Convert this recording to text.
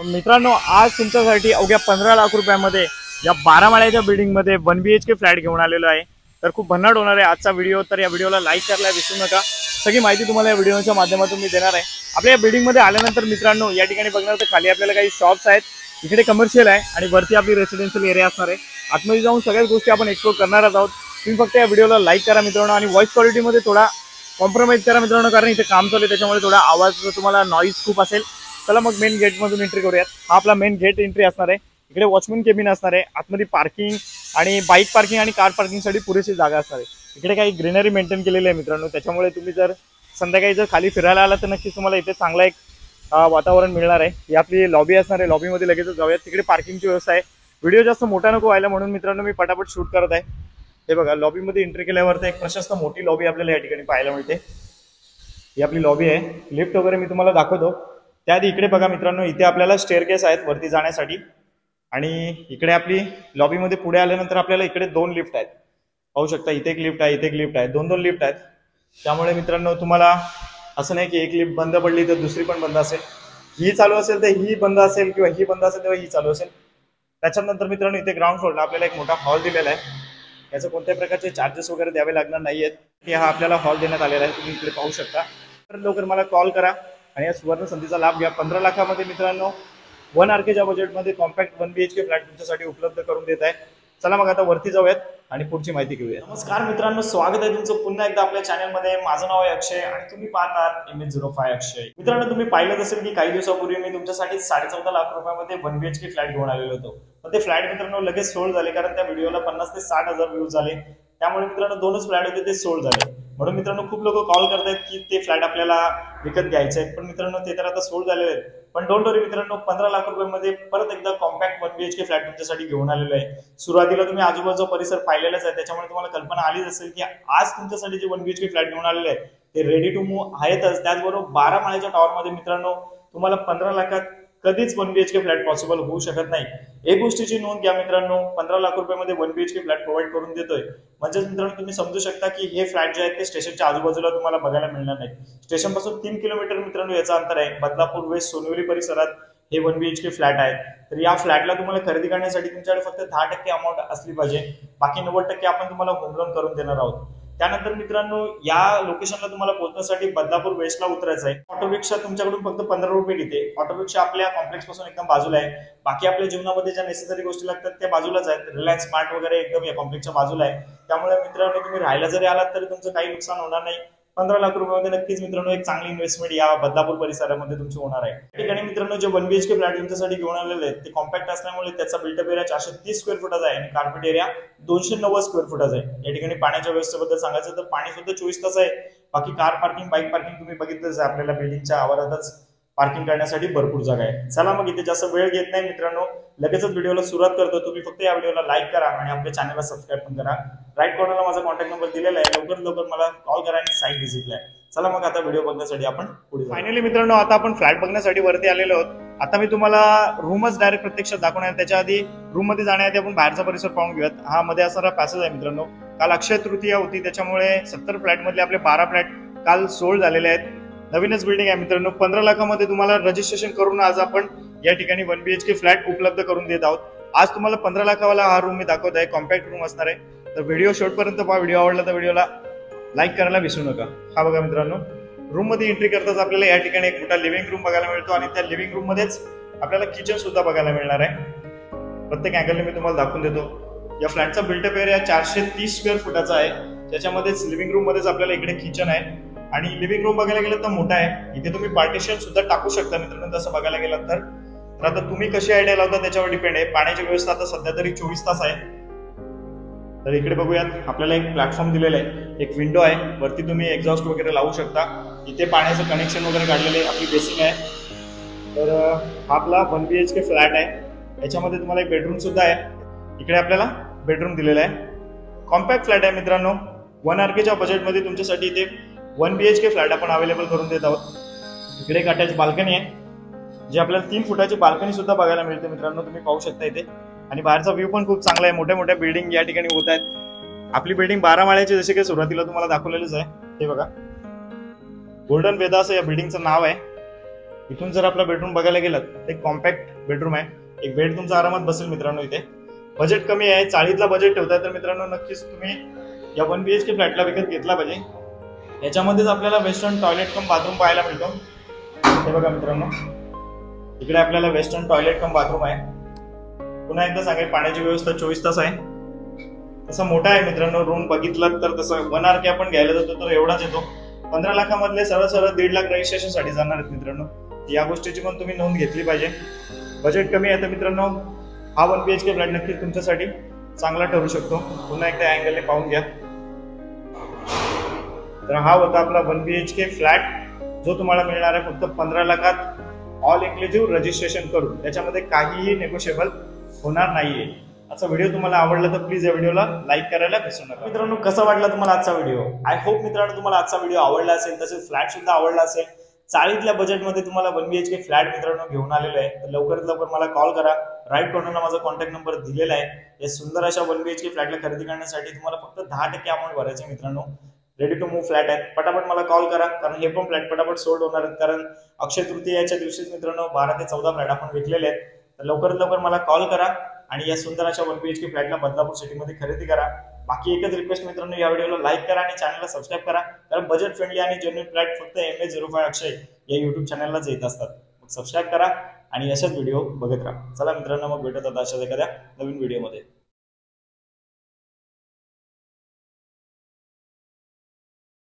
मित्रांनो, आज तुमच्यासाठी अवघ्या 15 लाख रुपयामध्ये या 12 माळ्याच्या बिल्डिंगमध्ये 1 BHK फ्लॅट घेऊन आलेलो आहे। तर खूप भन्नाट होणार आहे आजचा व्हिडिओ। तर या व्हिडिओला लाईक करायला विसरू नका। सगळी माहिती तुम्हाला या व्हिडिओच्या माध्यमातून मी देणार आहे। आपल्या या बिल्डिंगमध्ये आल्यानंतर मित्रांनो, या ठिकाणी बघणार तर खाली आपल्याला काही शॉप्स आहेत, इकडे कमर्शियल आहे आणि वरती आपली रेसिडेन्शियल एरिया असणार आहे। आतमध्ये जाऊन सगळ्याच गोष्टी आपण एक्सप्लोर करणार आहोत। तुम्ही फक्त या व्हिडिओला लाईक करा मित्रांनो आणि व्हॉइस क्वालिटीमध्ये थोडा कॉम्प्रोमाइज करा मित्रांनो, कारण इथे काम चालू आहे त्याच्यामुळे थोडा आवाज तुम्हाला नॉईज खूप असेल। चला मग मेन गेट मधून एंट्री करूयात। हा आपला मेन गेट एंट्री असणार आहे। इकडे वॉचमन केबिन असणार आहे, आतमध्ये पार्किंग आणि बाईक पार्किंग आणि कार पार्किंगसाठी पुरेशी जागा असणार आहे। इकडे काही ग्रीनरी मेंटेन केलेली आहे मित्रांनो, त्याच्यामुळे तुम्ही जर संध्याकाळी जर खाली फिरायला आला तर नक्कीच तुम्हाला इथे चांगला एक वातावरण मिळणार आहे। ही आपली लॉबी असणार आहे, लॉबीमध्ये लगेच जाऊयात। तिकडे पार्किंगची व्यवस्था आहे। व्हिडिओ जास्त मोठा नको व्हायला म्हणून मित्रांनो मी पटापट शूट करत आहे। हे बघा, लॉबीमध्ये एंट्री केल्यावर एक प्रशस्त मोठी लॉबी आपल्याला या ठिकाणी पाहायला मिळते। ही आपली लॉबी आहे। लिफ्ट वगैरे मी तुम्हाला दाखवतो। त्याआधी इकडे बघा मित्रांनो, इथे आपल्याला स्टेअरकेस आहेत वरती जाण्यासाठी आणि इकडे आपली लॉबीमध्ये पुढे आल्यानंतर आपल्याला इकडे 2 लिफ्ट आहेत। पाहू शकता, इथे एक लिफ्ट आहे, इथे एक लिफ्ट आहे, 2 लिफ्ट आहेत। त्यामुळे मित्रांनो तुम्हाला असं नाही की एक लिफ्ट बंद पडली तर दुसरी पण बंद असेल, ही चालू असेल तर ही बंद असेल किंवा ही बंद असेल तेव्हा ही चालू असेल। त्याच्यानंतर मित्रांनो इथे ग्राउंड फ्लोअरला आपल्याला एक मोठा हॉल दिलेला आहे। याचं कोणत्याही प्रकारचे चार्जेस वगैरे द्यावे लागणार नाहीयेत, की हा आपल्याला हॉल देण्यात आलेला आहे। तुम्ही इकडे पाहू शकता। तर लवकर मला कॉल करा आणि या सुवर्ण संधीचा लाभ घ्या। 15 लाखामध्ये मित्रांनो 1 RKच्या बजेटमध्ये कॉम्पॅक्ट 1 BHK फ्लॅट तुमच्यासाठी उपलब्ध करून देत आहे। चला मग आता वरती जाऊयात आणि पुढची माहिती घेऊया। नमस्कार मित्रांनो, स्वागत आहे तुमचं पुन्हा एकदा आपल्या चॅनलमध्ये। माझं नाव आहे अक्षय आणि तुम्ही पाहतात MH05 अक्षय। मित्रांनो, तुम्ही पाहिलंच असेल की काही दिवसापूर्वी मी तुमच्यासाठी 14.5 लाख रुपयामध्ये 1 BHK फ्लॅट घेऊन आलेलो होतो। पण ते फ्लॅट मित्रांनो लगेच सोल्ड झाले, कारण त्या व्हिडिओला 50 ते 60 हजार व्ह्यूज झाले। त्यामुळे मित्रांनो 2च फ्लॅट होते ते सोल्ड झाले। म्हणून मित्रांनो खूप लोक कॉल करतात की ते फ्लॅट आपल्याला विकत घ्यायचे आहेत, पण मित्रांनो ते तर आता सोल्ड झालेले आहेत। पण डोंट वरी मित्रांनो, 15 लाख रुपयामध्ये परत एकदा कॉम्पॅक्ट 1 BHK फ्लॅट तुमच्यासाठी घेऊन आलेलो आहे। सुरुवातीला तुम्ही आजूबाजूचा परिसर पाहिलेलाच आहे, त्याच्यामुळे तुम्हाला कल्पना आलीच असेल की आज तुमच्यासाठी जे 1 BHK फ्लॅट घेऊन आलेले आहे ते रेडी टू मूव्ह आहेतच। त्याचबरोबर 12 माळ्याच्या टॉवरमध्ये मित्रांनो तुम्हाला 15 लाखात कधीच 1 BHK फ्लॅट पॉसिबल होऊ शकत नाही। एक गोष्टीची नोंद घ्या मित्रांनो, 15 लाख रुपयामध्ये 1 BHK फ्लॅट प्रोव्हाइड करून देतोय म्हणजे मित्रांनो तुम्ही समजू शकता की हे फ्लॅट जे आहेत ते स्टेशनच्या आजूबाजूला तुम्हाला बघायला मिळणार नाही। स्टेशन पासून 3 किलोमीटर मित्रांनो याचं अंतर आहे। बदलापूर वेस्ट सोनवली परिसरात हे 1 BHK फ्लॅट आहे। तर या फ्लॅटला तुम्हाला खरेदी करण्यासाठी तुमच्याकडे फक्त 10% अमाऊंट असली पाहिजे, बाकी 90% आपण तुम्हाला होम लोन करून देणार आहोत। त्यानंतर मित्रांनो या लोकेशनला तुम्हाला पोहोचण्यासाठी बदलापूर वेस्टला उतरायचं आहे। ऑटो रिक्षा तुमच्याकडून फक्त 15 रुपये घेते। ऑटो रिक्षा आपल्या कॉम्प्लेक्स पासून एकदम बाजूला आहे। बाकी आपल्या जीवनामध्ये ज्या नेसेसरी गोष्टी लागतात त्या बाजूलाच आहेत। रिलायन्स स्मार्ट वगैरे एकदम या कॉम्प्लेक्सच्या बाजूला आहे। त्यामुळे मित्रांनो तुम्ही राहायला जरी आलात तरी तुमचं काही नुकसान होणार नाही। 15 लाख रुपयामध्ये नक्कीच मित्रांनो एक चांगली इन्व्हेस्टमेंट या बदलापूर परिसरामध्ये तुमची होणार आहे। या ठिकाणी मित्रांनो जे 1 BHK फ्लॅट तुमच्यासाठी घेऊन आलेले आहेत ते कॉम्पॅक्ट असल्यामुळे त्याचा बिल्टअप एरिया 430 स्क्वेअर फुटाचा आहे आणि कार्पेट एरिया 290 स्क्वेअर फुटाचा आहे। या ठिकाणी पाण्याच्या व्यवस्थेबद्दल सांगायचं तर पाणी सुद्धा 24 तास आहे। बाकी कार पार्किंग, बाईक पार्किंग तुम्ही बघितलंच आहे, आपल्याला बिल्डिंगच्या आवारातच पार्किंग करण्यासाठी भरपूर जागा आहे। चला मग इथे जास्त वेळ घेत नाही मित्रांनो, लगेचच व्हिडिओला सुरुवात करतो। तुम्ही फक्त या व्हिडिओला लाईक करा आणि आपल्या चॅनलला सबस्क्राईब पण करा। राईट कॉर्नरला माझा कॉन्टॅक्ट नंबर दिलेला आहे, लवकर मला कॉल करा आणि साईट व्हिजिटला आहे। चला मग आता व्हिडिओ बघण्यासाठी आपण पुढे फायनली मित्रांनो आता आपण फ्लॅट बघण्यासाठी वरती आलेलो आहोत। आता मी तुम्हाला रूमच डायरेक्ट प्रत्यक्षात दाखवणार। त्याच्या आधी रूम मध्ये जाण्याआधी आपण बाहेरचा परिसर पाहून घेऊयात। हा मध्ये असणारा पॅसेज आहे मित्रांनो। काल अक्षय तृतीया होती, त्याच्यामुळे 70 फ्लॅट मधले आपले 12 फ्लॅट काल सोल्ड झालेले आहेत। नवीनच बिल्डिंग आहे मित्रांनो। 15 लाखामध्ये तुम्हाला रजिस्ट्रेशन करून आज आपण या ठिकाणी 1 BHK फ्लॅट उपलब्ध करून देत आहोत। आज तुम्हाला 15 लाखावाला हा रूम मी दाखवत आहे, कॉम्पॅक्ट रूम असणार आहे। तर व्हिडिओ शेवटपर्यंत पहा। व्हिडिओ आवडला तर व्हिडिओला लाईक करायला विसरू नका। हा बघा मित्रांनो, रूम मध्ये एंट्री करताच आपल्याला या ठिकाणी एक मोठा लिव्हिंग रूम बघायला मिळतो आणि त्या लिव्हिंग रूम मध्येच आपल्याला किचन सुद्धा बघायला मिळणार आहे। प्रत्येक अँगलने मी तुम्हाला दाखवून देतो। या फ्लॅटचा बिल्टअप एरिया 430 स्क्वेअर फुटाचा आहे, त्याच्यामध्येच लिव्हिंग रूम मध्येच आपल्याला इकडे किचन आहे आणि लिव्हिंग रूम बघायला गेलं तर मोठा आहे। इथे तुम्ही पार्टिशन सुद्धा टाकू शकता मित्रांनो तसं बघायला गेलं तर। आता तुम्ही कशी आयडिया लावता त्याच्यावर डिपेंड आहे। पाण्याची व्यवस्था आता सध्या तरी 24 तास आहे। तर इकडे बघूयात, आपल्याला एक प्लॅटफॉर्म दिलेला आहे, एक विंडो आहे, वरती तुम्ही एक्झॉस्ट वगैरे लावू शकता। इथे पाण्याचं कनेक्शन वगैरे काढलेलं आहे, आपली बेसिंग आहे। तर हा आपला 1 BHK फ्लॅट आहे। याच्यामध्ये तुम्हाला एक बेडरूम सुद्धा आहे। इकडे आपल्याला बेडरूम दिलेला आहे। कॉम्पॅक्ट फ्लॅट आहे मित्रांनो। 1 RKच्या बजेटमध्ये तुमच्यासाठी इथे 1 BHK फ्लॅट आपण अवेलेबल करून देत आहोत। इकडे एक अटॅच बाल्कनी आहे, जी आपल्याला 3 फुटाची बाल्कनी सुद्धा बघायला मिळते मित्रांनो, तुम्ही पाहू शकता इथे। आणि बाहेरचा व्ह्यू पण खूप चांगला आहे। मोठ्या मोठ्या बिल्डिंग या ठिकाणी होत आहेत। आपली बिल्डिंग 12 माळ्याची जसे काही सुरुवातीला तुम्हाला दाखवलेलीच आहे। हे बघा, गोल्डन वेदा असं या बिल्डिंगचं नाव आहे। इथून जर आपला बेडरूम बघायला गेलं तर एक कॉम्पॅक्ट बेडरूम आहे. एक बेड तुमचा आरामात बसेल मित्रांनो. इथे बजेट कमी आहे, 40ला बजेट ठेवताय तर मित्रांनो नक्कीच तुम्ही या 1 BHK फ्लॅटला विकत घेतला पाहिजे. याच्यामध्येच आपल्याला वेस्टर्न टॉयलेट कम बाथरूम पाहायला मिळतो. हे बघा मित्रांनो, इकडे आपल्याला वेस्टर्न टॉयलेट कम बाथरूम आहे. पुन्हा एकदा सांगेल, पाण्याची व्यवस्था 24 तास आहे. तसा मोठा आहे मित्रांनो रूम. बघितलं तर तसं 1 RK आपण घ्यायला जातो तर एवढाच येतो. 15 लाखामधले सरळ 1.5 लाख रजिस्ट्रेशन साठी जाणार आहेत मित्रांनो. या गोष्टीची पण तुम्ही नोंद घेतली पाहिजे. बजेट कमी आहे तर मित्रांनो हा 1 BHK फ्लॅट नक्कीच तुमच्यासाठी चांगला ठरू शकतो. पुन्हा एकदा अँगलने पाहून घ्या. तर हा होता आपला 1 BHK फ्लॅट, जो तुम्हाला मिळणार आहे फक्त 15 लाखात ऑल इन्क्लुझिव्ह रजिस्ट्रेशन करून. त्याच्यामध्ये काहीही नेगोशिएबल होणार नाहीये. आजचा व्हिडिओ तुम्हाला आवडला तर प्लीज या व्हिडिओला लाईक करायला विसरू नका. मित्रांनो, कसा वाटला तुम्हाला आजचा व्हिडिओ? आय होप मित्रांनो तुम्हाला आजचा व्हिडिओ आवडला असेल, तसेच फ्लॅट सुद्धा आवडला असेल. 40ल्या बजेटमध्ये तुम्हाला 1 BHK फ्लॅट मित्रांनो घेऊन आलेलो आहे. तर लवकरात लवकर मला कॉल करा. राईट कॉर्नरला माझा कॉन्टॅक्ट नंबर दिलेला आहे. या सुंदर अशा 1 BHK फ्लॅटला खरेदी करण्यासाठी तुम्हाला फक्त 10% अमाऊंट भरायची मित्रांनो. रेडी टू मूव्ह फ्लॅट आहे. पटापट मला कॉल करा, कारण हे पण फ्लॅट पटापट सोल्ड होणार आहेत. कारण अक्षय तृतीयाच्या दिवशीच मित्रांनो 12 ते 14 फ्लॅट आपण विकलेले आहेत. तर लवकरात लवकर मला कॉल करा आणि या सुंदर अशा 1 BHK फ्लॅटला बदलापूर सिटीमध्ये खरेदी करा. बाकी एकच रिक्वेस्ट मित्रांनो, या व्हिडिओला लाईक करा आणि चॅनलला सबस्क्राईब करा. कारण बजेट फ्रेंडली आणि जेन्युइन फ्लॅट फक्त MH05 अक्षय या युट्यूब चॅनललाच येत असतात. मग सबस्क्राईब करा आणि अशाच व्हिडिओ बघत राहा. चला मित्रांनो, मग भेटत आता अशाच एखाद्या नवीन व्हिडिओमध्ये.